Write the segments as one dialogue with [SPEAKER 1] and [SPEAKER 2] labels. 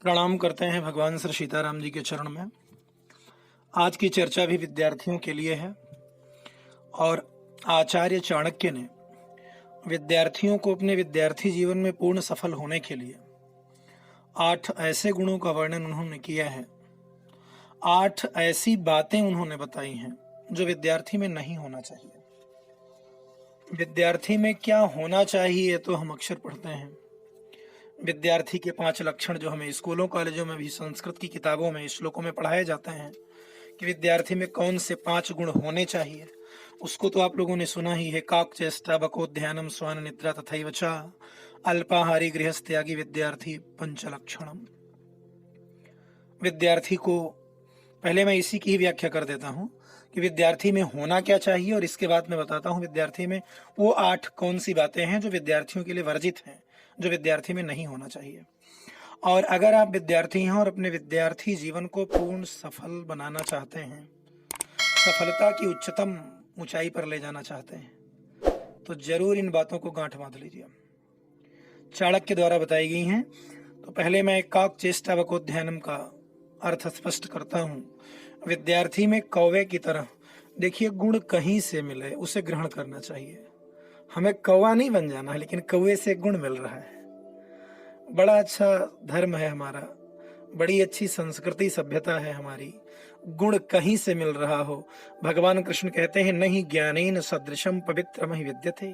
[SPEAKER 1] प्रणाम करते हैं भगवान श्री सीताराम जी के चरण में। आज की चर्चा भी विद्यार्थियों के लिए है और आचार्य चाणक्य ने विद्यार्थियों को अपने विद्यार्थी जीवन में पूर्ण सफल होने के लिए 8 ऐसे गुणों का वर्णन उन्होंने किया है। 8 ऐसी बातें उन्होंने बताई हैं जो विद्यार्थी में नहीं होना चाहिए। विद्यार्थी में क्या होना चाहिए तो हम अक्सर पढ़ते हैं। विद्यार्थी के 5 लक्षण जो हमें स्कूलों कॉलेजों में भी संस्कृत की किताबों में श्लोकों में पढ़ाए जाते हैं कि विद्यार्थी में कौन से 5 गुण होने चाहिए, उसको तो आप लोगों ने सुना ही है। काक चेष्टा बकोध्यानम स्वान निद्रा तथैव च अल्पाहारी गृहस्थ्यागी विद्यार्थी पंचलक्षणम। विद्यार्थी को पहले मैं इसी की ही व्याख्या कर देता हूँ कि विद्यार्थी में होना क्या चाहिए और इसके बाद मैं बताता हूँ विद्यार्थी में वो 8 कौन सी बातें हैं जो विद्यार्थियों के लिए वर्जित हैं, जो विद्यार्थी में नहीं होना चाहिए। और अगर आप विद्यार्थी हैं और अपने विद्यार्थी जीवन को पूर्ण सफल बनाना चाहते हैं, सफलता की उच्चतम ऊंचाई पर ले जाना चाहते हैं, तो जरूर इन बातों को गांठ बांध लीजिए। चाणक्य द्वारा बताई गई हैं। तो पहले मैं काक चेष्टा वकोध्यानम का अर्थ स्पष्ट करता हूं। विद्यार्थी में कौवे की तरह, देखिए, गुण कहीं से मिले उसे ग्रहण करना चाहिए। हमें कौवा नहीं बन जाना है, लेकिन कौवे से गुण मिल रहा है। बड़ा अच्छा धर्म है हमारा, बड़ी अच्छी संस्कृति सभ्यता है हमारी। गुण कहीं से मिल रहा हो। भगवान कृष्ण कहते हैं नहीं ज्ञानेन सदृशम पवित्रमहि विद्यते।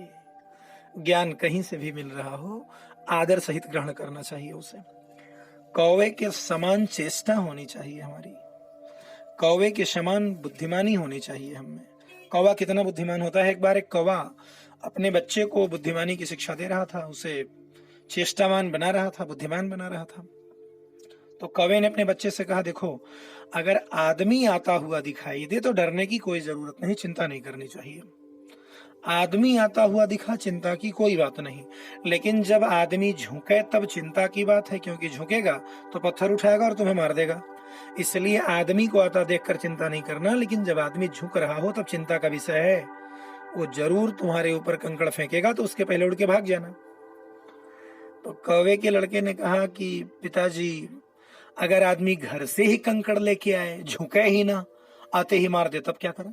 [SPEAKER 1] ज्ञान कहीं से भी मिल रहा हो, आदर सहित ग्रहण करना चाहिए उसे। कौवे के समान चेष्टा होनी चाहिए हमारी, कौवे के समान बुद्धिमानी होनी चाहिए हमें। कौवा कितना बुद्धिमान होता है। एक बार एक कौवा अपने बच्चे को बुद्धिमानी की शिक्षा दे रहा था, उसे चेष्टावान बना रहा था, बुद्धिमान बना रहा था। तो कौवे ने अपने बच्चे से कहा, देखो, अगर आदमी आता हुआ दिखाई दे तो डरने की कोई जरूरत नहीं, चिंता नहीं करनी चाहिए। आदमी आता हुआ दिखा, चिंता की कोई बात नहीं, लेकिन जब आदमी झुके तब चिंता की बात है, क्योंकि झुकेगा तो पत्थर उठाएगा और तुम्हें मार देगा। इसलिए आदमी को आता देखकर चिंता नहीं करना, लेकिन जब आदमी झुक रहा हो तब चिंता का विषय है। वो जरूर तुम्हारे ऊपर कंकड़ फेंकेगा, तो उसके पहले उड़ के भाग जाना। तो कौवे के लड़के ने कहा कि पिताजी, अगर आदमी घर से ही कंकड़ लेके आए, झुके ही ना, आते ही मार दे, तब क्या करें?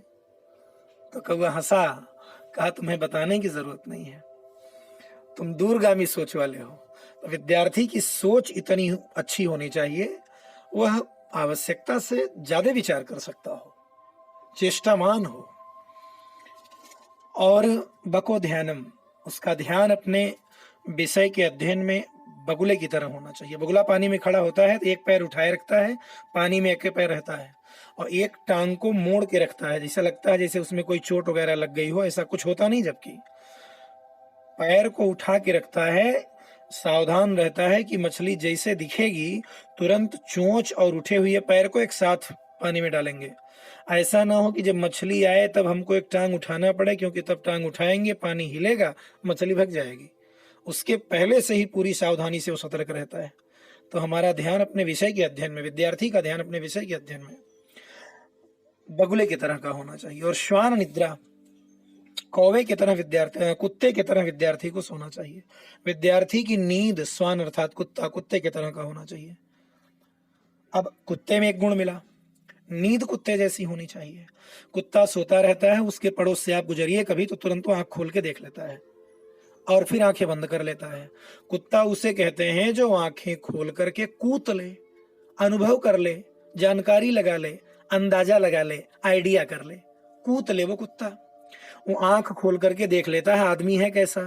[SPEAKER 1] तो कौवा हंसा, कहा तुम्हें बताने की जरूरत नहीं है, तुम दूरगामी सोच वाले हो। तो विद्यार्थी की सोच इतनी अच्छी होनी चाहिए, वह आवश्यकता से ज्यादा विचार कर सकता हो, चेष्टावान हो। और बको ध्यानम, उसका ध्यान अपने विषय के अध्ययन में बगुले की तरह होना चाहिए। बगुला पानी में खड़ा होता है तो एक पैर उठाए रखता है, पानी में एक पैर रहता है, और एक टांग को मोड़ के रखता है, जैसा लगता है जैसे उसमें कोई चोट वगैरह लग गई हो। ऐसा कुछ होता नहीं, जबकि पैर को उठा के रखता है, सावधान रहता है कि मछली जैसे दिखेगी तुरंत चोंच और उठे हुए पैर को एक साथ पानी में डालेंगे। ऐसा ना हो कि जब मछली आए तब हमको एक टांग उठाना पड़े, क्योंकि तब टांग उठाएंगे, पानी हिलेगा, मछली भग जाएगी। उसके पहले से ही पूरी सावधानी से वो सतर्क रहता है। तो हमारा ध्यान अपने विषय के अध्ययन में, विद्यार्थी का ध्यान अपने विषय के अध्ययन में बगुले की तरह का होना चाहिए। और श्वान निद्रा, कौवे की तरह विद्यार्थी, कुत्ते की तरह विद्यार्थी को सोना चाहिए। विद्यार्थी की नींद, श्वान अर्थात कुत्ता, कुत्ते की तरह का होना चाहिए। अब कुत्ते में एक गुण मिला, नींद कुत्ते जैसी होनी चाहिए। कुत्ता सोता रहता है, उसके पड़ोस से आप गुजरिए कभी तो तुरंत वो आंख खोल के देख लेता है और फिर आंखें बंद कर लेता है। कुत्ता उसे कहते हैं जो आंखें खोल करके कूट ले, अनुभव कर ले, जानकारी लगा ले, अंदाजा लगा ले, आइडिया कर ले, कूट ले। वो कुत्ता वो आंख खोल करके देख लेता है आदमी है कैसा,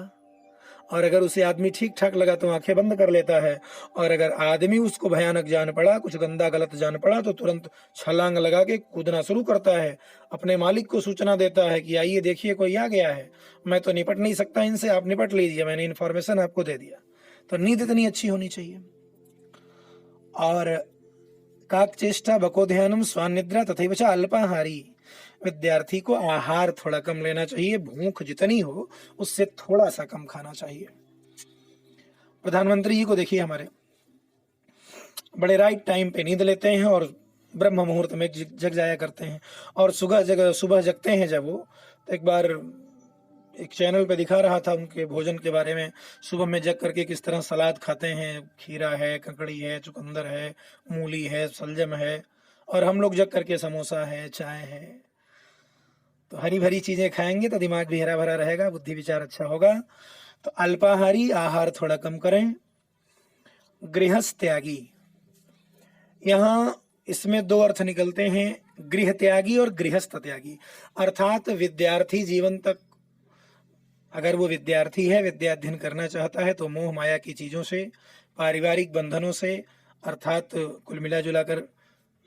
[SPEAKER 1] और अगर उसे आदमी ठीक ठाक लगा तो आंखें बंद कर लेता है, और अगर आदमी उसको भयानक जान पड़ा, कुछ गंदा गलत जान पड़ा, तो तुरंत छलांग लगा के कूदना शुरू करता है। अपने मालिक को सूचना देता है कि आइए देखिए कोई आ गया है, मैं तो निपट नहीं सकता इनसे, आप निपट लीजिए, मैंने इन्फॉर्मेशन आपको दे दिया। तो नींद इतनी अच्छी होनी चाहिए। और काक चेष्टा बकोध्यानम स्वान निद्रा तथैव च अल्पाहारी, विद्यार्थी को आहार थोड़ा कम लेना चाहिए। भूख जितनी हो उससे थोड़ा सा कम खाना चाहिए। प्रधानमंत्री जी को देखिए, हमारे बड़े राइट टाइम पे नींद लेते हैं और ब्रह्म मुहूर्त में जग जाया करते हैं। और सुबह जगते हैं जब वो, तो एक बार एक चैनल पे दिखा रहा था उनके भोजन के बारे में, सुबह में जग करके किस तरह सलाद खाते हैं, खीरा है, ककड़ी है, चुकंदर है, मूली है, सलजम है, और हम लोग जग करके समोसा है, चाय है। तो हरी भरी चीजें खाएंगे तो दिमाग भी हरा भरा रहेगा, बुद्धि विचार अच्छा होगा। तो अल्पाहारी आहार थोड़ा कम करें। गृहस्थ त्यागी, यहाँ इसमें दो अर्थ निकलते हैं, गृह त्यागी और गृहस्थ त्यागी। अर्थात विद्यार्थी जीवन तक अगर वो विद्यार्थी है, विद्या अध्ययन करना चाहता है, तो मोह माया की चीजों से, पारिवारिक बंधनों से, अर्थात कुल मिला जुला कर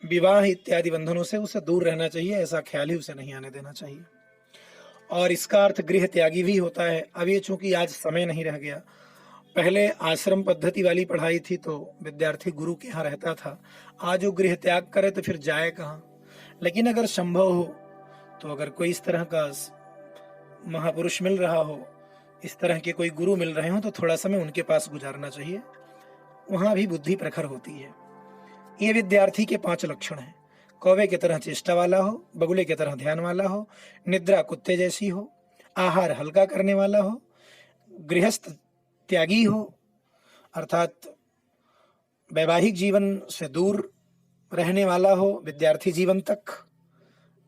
[SPEAKER 1] विवाह इत्यादि बंधनों से उसे दूर रहना चाहिए, ऐसा ख्याल ही उसे नहीं आने देना चाहिए। और इसका अर्थ गृह त्यागी भी होता है। अब ये चूंकि आज समय नहीं रह गया, पहले आश्रम पद्धति वाली पढ़ाई थी तो विद्यार्थी गुरु के यहाँ रहता था, आज वो गृह त्याग करे तो फिर जाए कहाँ। लेकिन अगर संभव हो तो अगर कोई इस तरह का महापुरुष मिल रहा हो, इस तरह के कोई गुरु मिल रहे हो, तो थोड़ा समय उनके पास गुजारना चाहिए, वहां भी बुद्धि प्रखर होती है। ये विद्यार्थी के 5 लक्षण हैं। कौवे की तरह चेष्टा वाला हो, बगुले की तरह ध्यान वाला हो, निद्रा कुत्ते जैसी हो, आहार हल्का करने वाला हो, गृहस्थ त्यागी हो, अर्थात वैवाहिक जीवन से दूर रहने वाला हो विद्यार्थी जीवन तक।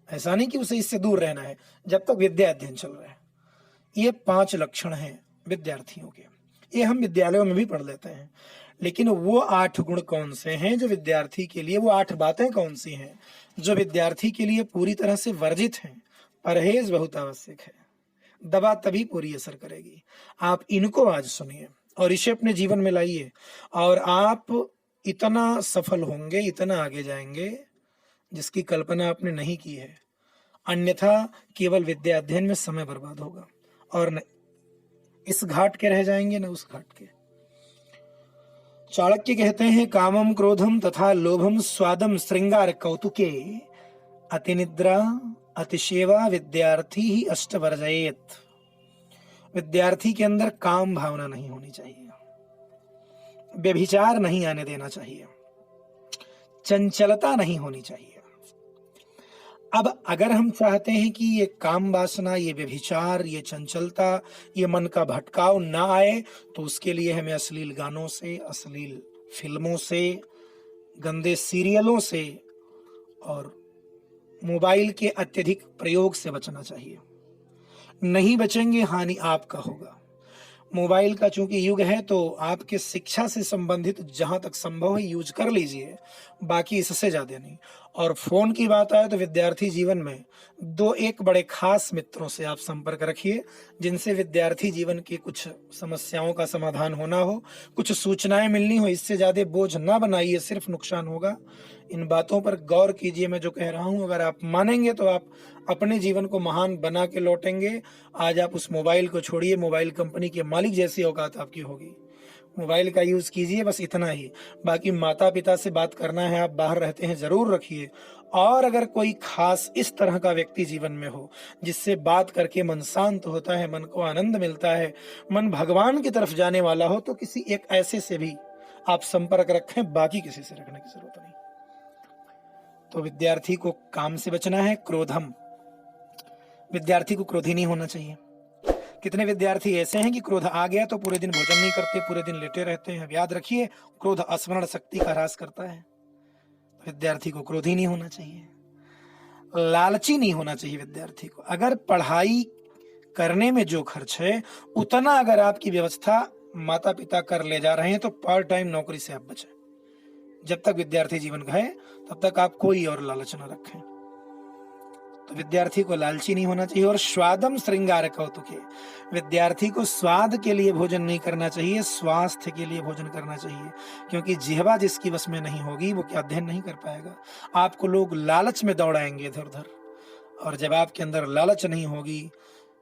[SPEAKER 1] ऐसा नहीं कि उसे इससे दूर रहना है, जब तक विद्या अध्ययन चल रहा है। ये 5 लक्षण हैं विद्यार्थियों के, ये हम विद्यालयों में भी पढ़ लेते हैं। लेकिन वो 8 गुण कौन से हैं जो विद्यार्थी के लिए, वो 8 बातें कौन सी हैं जो विद्यार्थी के लिए पूरी तरह से वर्जित हैं? परहेज बहुत आवश्यक है, दवा तभी पूरी असर करेगी। आप इनको आज सुनिए और इसे अपने जीवन में लाइए, और आप इतना सफल होंगे, इतना आगे जाएंगे जिसकी कल्पना आपने नहीं की है। अन्यथा केवल विद्या अध्ययन में समय बर्बाद होगा, और न इस घाट के रह जाएंगे न उस घाट के। चाणक्य कहते हैं, कामम क्रोधम तथा लोभम स्वादम श्रृंगार कौतुके अतिनिद्रा अतिसेवा विद्यार्थी ही अष्ट वर्जयेत। विद्यार्थी के अंदर काम भावना नहीं होनी चाहिए, व्यभिचार नहीं आने देना चाहिए, चंचलता नहीं होनी चाहिए। अब अगर हम चाहते हैं कि ये काम वासना, ये व्यभिचार, ये चंचलता, ये मन का भटकाव ना आए, तो उसके लिए हमें अश्लील गानों से, अश्लील फिल्मों से, गंदे सीरियलों से और मोबाइल के अत्यधिक प्रयोग से बचना चाहिए। नहीं बचेंगे, हानि आपका होगा। मोबाइल का चूंकि युग है तो आपके शिक्षा से संबंधित जहां तक संभव है यूज कर लीजिए, बाकी इससे ज्यादा नहीं। और फोन की बात आए तो विद्यार्थी जीवन में 2-1 बड़े खास मित्रों से आप संपर्क रखिए, जिनसे विद्यार्थी जीवन की कुछ समस्याओं का समाधान होना हो, कुछ सूचनाएं मिलनी हो। इससे ज्यादा बोझ ना बनाइए, सिर्फ नुकसान होगा। इन बातों पर गौर कीजिए, मैं जो कह रहा हूं अगर आप मानेंगे तो आप अपने जीवन को महान बना के लौटेंगे। आज आप उस मोबाइल को छोड़िए, मोबाइल कंपनी के मालिक जैसी औकात आपकी होगी। मोबाइल का यूज कीजिए, बस इतना ही। बाकी माता पिता से बात करना है, आप बाहर रहते हैं, जरूर रखिए। और अगर कोई खास इस तरह का व्यक्ति जीवन में हो जिससे बात करके मन शांत होता है, मन को आनंद मिलता है, मन भगवान की तरफ जाने वाला हो, तो किसी एक ऐसे से भी आप संपर्क रखें, बाकी किसी से रखने की जरूरत नहीं। तो विद्यार्थी को काम से बचना है। क्रोधम, विद्यार्थी को क्रोधी नहीं होना चाहिए। कितने विद्यार्थी ऐसे हैं कि क्रोध आ गया तो पूरे दिन भोजन नहीं करते, पूरे दिन लेटे रहते हैं। याद रखिए, क्रोध स्मरण शक्ति का ह्रास करता है। विद्यार्थी को क्रोधी नहीं होना चाहिए, लालची नहीं होना चाहिए विद्यार्थी को। अगर पढ़ाई करने में जो खर्च है उतना अगर आपकी व्यवस्था माता पिता कर ले जा रहे हैं तो पार्ट टाइम नौकरी से आप बचें। जब तक विद्यार्थी जीवन का है तब तक आप कोई और लालच न रखें। तो विद्यार्थी को लालची नहीं होना चाहिए। और स्वादम श्रृंगार कौतुके, विद्यार्थी को स्वाद के लिए भोजन नहीं करना चाहिए, स्वास्थ्य के लिए भोजन करना चाहिए। क्योंकि जिह्वा जिसकी बस में नहीं होगी वो क्या अध्ययन नहीं कर पाएगा। आपको लोग लालच में दौड़ाएंगे इधर उधर, और जब आपके अंदर लालच नहीं होगी,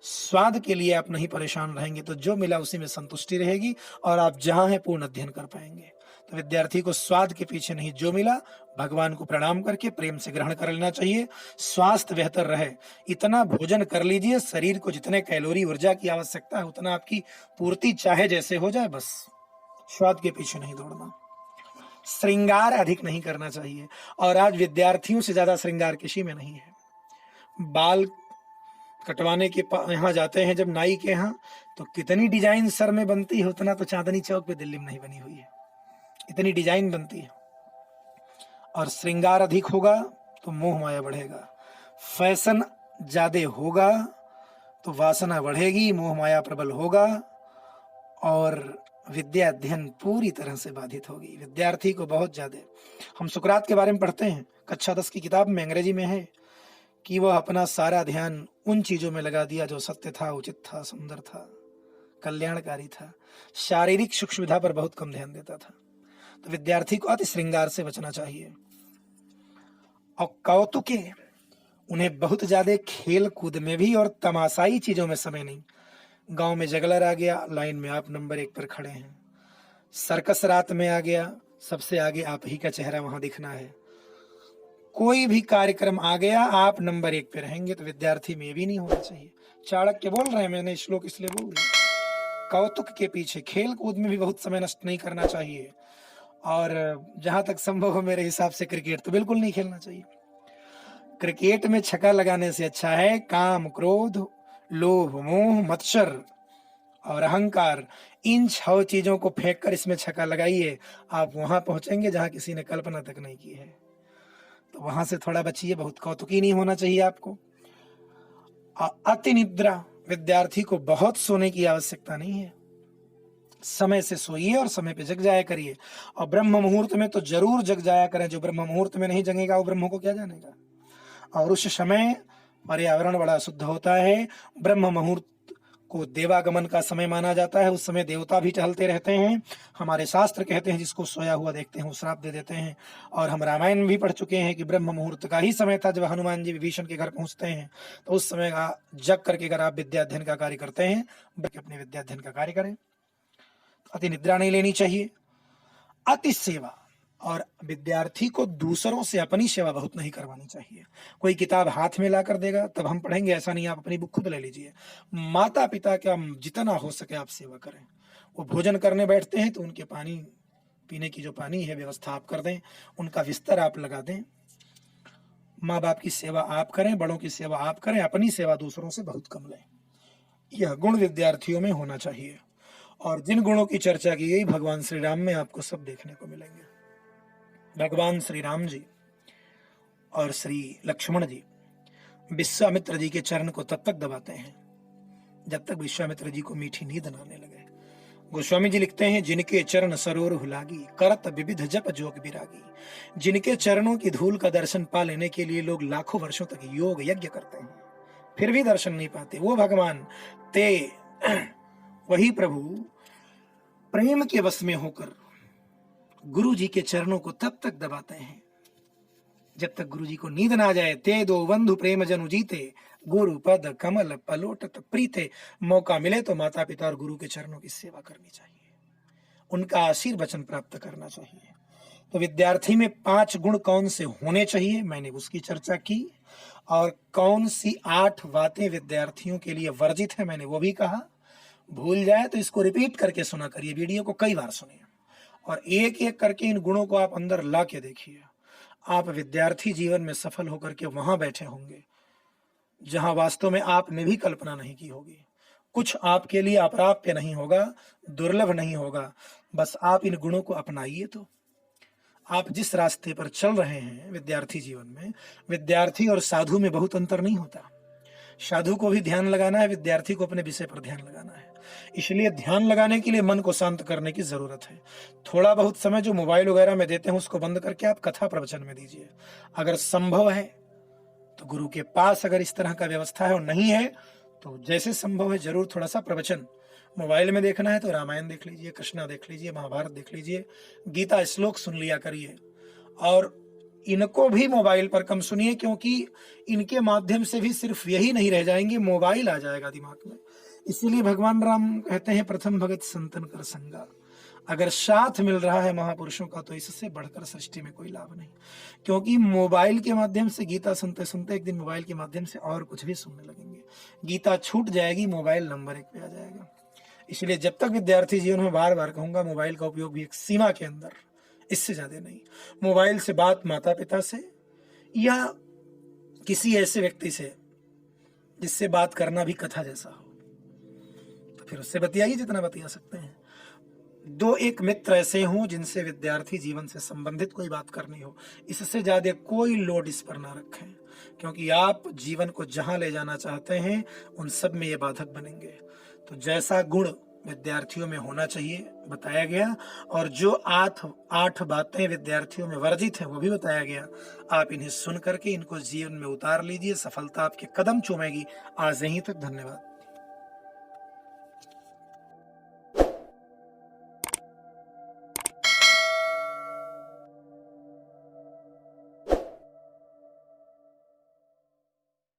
[SPEAKER 1] स्वाद के लिए आप नहीं परेशान रहेंगे, तो जो मिला उसी में संतुष्टि रहेगी और आप जहां हैं पूर्ण अध्ययन कर पाएंगे। तो विद्यार्थी को स्वाद के पीछे नहीं, जो मिला भगवान को प्रणाम करके प्रेम से ग्रहण कर लेना चाहिए। स्वास्थ्य बेहतर रहे, इतना भोजन कर लीजिए, शरीर को जितने कैलोरी ऊर्जा की आवश्यकता है उतना आपकी पूर्ति चाहे जैसे हो जाए, बस स्वाद के पीछे नहीं दौड़ना। श्रृंगार अधिक नहीं करना चाहिए, और आज विद्यार्थियों से ज्यादा श्रृंगार किसी में नहीं है। बाल कटवाने के यहाँ जाते हैं जब नाई के यहाँ, तो कितनी डिजाइन सर में बनती है, उतना तो चांदनी चौक पे दिल्ली में नहीं बनी हुई है, इतनी डिजाइन बनती है। और श्रृंगार अधिक होगा तो मोह माया बढ़ेगा, फैशन ज्यादा होगा तो वासना बढ़ेगी, मोह माया प्रबल होगा और विद्या अध्ययन पूरी तरह से बाधित होगी। विद्यार्थी को बहुत ज्यादा, हम सुकरात के बारे में पढ़ते हैं कक्षा 10 की किताब में, अंग्रेजी में है कि वह अपना सारा ध्यान उन चीजों में लगा दिया जो सत्य था, उचित था, सुंदर था, कल्याणकारी था, शारीरिक सुख सुविधा पर बहुत कम ध्यान देता था। तो विद्यार्थी को अति श्रृंगार से बचना चाहिए। और कौतुके, उन्हें बहुत ज्यादा खेल कूद में भी और तमाशाई चीजों में समय नहीं। गांव में जगलर आ गया, लाइन में आप नंबर 1 पर खड़े हैं। सर्कस रात में आ गया, सबसे आगे आप ही का चेहरा वहां दिखना है। कोई भी कार्यक्रम आ गया, आप नंबर 1 पे रहेंगे। तो विद्यार्थी में भी नहीं होना चाहिए। चाणक्य बोल रहे हैं, मैंने श्लोक इसलिए बोल दिया। कौतुक के पीछे, खेल कूद में भी बहुत समय नष्ट नहीं करना चाहिए। और जहां तक संभव हो मेरे हिसाब से क्रिकेट तो बिल्कुल नहीं खेलना चाहिए। क्रिकेट में छक्का लगाने से अच्छा है काम, क्रोध, लोभ, मोह, मत्सर और अहंकार, इन 6 चीजों को फेंक कर इसमें छक्का लगाइए, आप वहां पहुंचेंगे जहां किसी ने कल्पना तक नहीं की है। तो वहां से थोड़ा बचिए, बहुत कौतुकी नहीं होना चाहिए आपको। अति निद्रा, विद्यार्थी को बहुत सोने की आवश्यकता नहीं है। समय से सोइए और समय पे जग जाया करिए। और ब्रह्म मुहूर्त में तो जरूर जग जाया करें। जो ब्रह्म मुहूर्त में नहीं जगेगा वो ब्रह्म को क्या जानेगा। और उस समय पर्यावरण बड़ा शुद्ध होता है। ब्रह्म मुहूर्त को देवागमन का समय माना जाता है। उस समय देवता भी टहलते रहते हैं। हमारे शास्त्र कहते हैं जिसको सोया हुआ देखते हैं वो श्राप दे देते हैं। और हम रामायण में भी पढ़ चुके हैं कि ब्रह्म मुहूर्त का ही समय था जब हनुमान जी विभीषण के घर पहुंचते हैं। तो उस समय का जग करके अगर आप विद्या अध्ययन का कार्य करते हैं, अपने विद्या अध्ययन का कार्य करें। अति निद्रा नहीं लेनी चाहिए। अति सेवा, और विद्यार्थी को दूसरों से अपनी सेवा बहुत नहीं करवानी चाहिए। कोई किताब हाथ में ला कर देगा तब हम पढ़ेंगे, ऐसा नहीं। आप अपनी बुक खुद ले लीजिए। माता पिता का जितना हो सके आप सेवा करें। वो भोजन करने बैठते हैं तो उनके पानी पीने की जो पानी है व्यवस्था आप कर दें, उनका बिस्तर आप लगा दें। माँ बाप की सेवा आप करें, बड़ों की सेवा आप करें, अपनी सेवा दूसरों से बहुत कम लें। यह गुण विद्यार्थियों में होना चाहिए। और जिन गुणों की चर्चा की गई भगवान श्री राम में आपको सब देखने को मिलेंगे। भगवान श्री राम जी और श्री लक्ष्मण जी विश्वामित्र जी के चरण को तब तक दबाते हैं जब तक विश्वामित्र जी को मीठी नींद न आने लगे। गोस्वामी जी लिखते हैं, जिनके चरण सरोर हुलागी, करत विविध जप जोग विरागी। जिनके चरणों की धूल का दर्शन पा लेने के लिए लोग लाखों वर्षों तक योग यज्ञ करते हैं, फिर भी दर्शन नहीं पाते, वो भगवान ते वही प्रभु प्रेम के वश में होकर गुरु जी के चरणों को तब तक दबाते हैं जब तक गुरु जी को नींद ना आ जाए। ते दो बंधु प्रेम जनु जीते, गुरु पद कमल पलोटत प्रीते। मौका मिले तो माता पिता और गुरु के चरणों की सेवा करनी चाहिए, उनका आशीर्वचन प्राप्त करना चाहिए। तो विद्यार्थी में 5 गुण कौन से होने चाहिए मैंने उसकी चर्चा की। और कौन सी 8 बातें विद्यार्थियों के लिए वर्जित है मैंने वो भी कहा। भूल जाए तो इसको रिपीट करके सुना करिए, वीडियो को कई बार सुनिए और एक एक करके इन गुणों को आप अंदर ला के देखिए। आप विद्यार्थी जीवन में सफल होकर के वहां बैठे होंगे जहां वास्तव में आपने भी कल्पना नहीं की होगी। कुछ आपके लिए अप्राप्य नहीं होगा, दुर्लभ नहीं होगा, बस आप इन गुणों को अपनाइए। तो आप जिस रास्ते पर चल रहे हैं विद्यार्थी जीवन में, विद्यार्थी और साधु में बहुत अंतर नहीं होता। साधु को भी ध्यान लगाना है, विद्यार्थी को अपने विषय पर ध्यान लगाना है। इसलिए ध्यान लगाने के लिए मन को शांत करने की जरूरत है। थोड़ा बहुत समय जो मोबाइल वगैरह में देते हैं उसको बंद करके आप कथा प्रवचन में दीजिए। अगर संभव है तो गुरु के पास अगर इस तरह का व्यवस्था है और नहीं है तो जैसे संभव है जरूर थोड़ा सा प्रवचन। मोबाइल में देखना है तो रामायण देख लीजिए, कृष्णा देख लीजिए, महाभारत देख लीजिए, गीता श्लोक सुन लिया करिए। और इनको भी मोबाइल पर कम सुनिए, क्योंकि इनके माध्यम से भी सिर्फ यही नहीं रह जाएंगे, मोबाइल आ जाएगा दिमाग में। इसीलिए भगवान राम कहते हैं, प्रथम भगत संतन कर संगा। अगर साथ मिल रहा है महापुरुषों का तो इससे बढ़कर सृष्टि में कोई लाभ नहीं। क्योंकि मोबाइल के माध्यम से गीता सुनते सुनते एक दिन मोबाइल के माध्यम से और कुछ भी सुनने लगेंगे, गीता छूट जाएगी, मोबाइल नंबर 1 पे आ जाएगा। इसलिए जब तक विद्यार्थी जीवन में बार बार कहूंगा, मोबाइल का उपयोग भी एक सीमा के अंदर, इससे ज्यादा नहीं। मोबाइल से बात माता पिता से या किसी ऐसे व्यक्ति से जिससे बात करना भी कथा जैसा हो, तो फिर उससे बतियाइए जितना बतिया सकते हैं। दो एक मित्र ऐसे हों जिनसे विद्यार्थी जीवन से संबंधित कोई बात करनी हो, इससे ज्यादा कोई लोड इस पर ना रखें, क्योंकि आप जीवन को जहां ले जाना चाहते हैं उन सब में ये बाधक बनेंगे। तो जैसा गुण विद्यार्थियों में होना चाहिए बताया गया, और जो आठ बातें विद्यार्थियों में वर्जित हैं वो भी बताया गया। आप इन्हें सुन करके इनको जीवन में उतार लीजिए, सफलता आपके कदम चूमेगी। आज यहीं तक, धन्यवाद।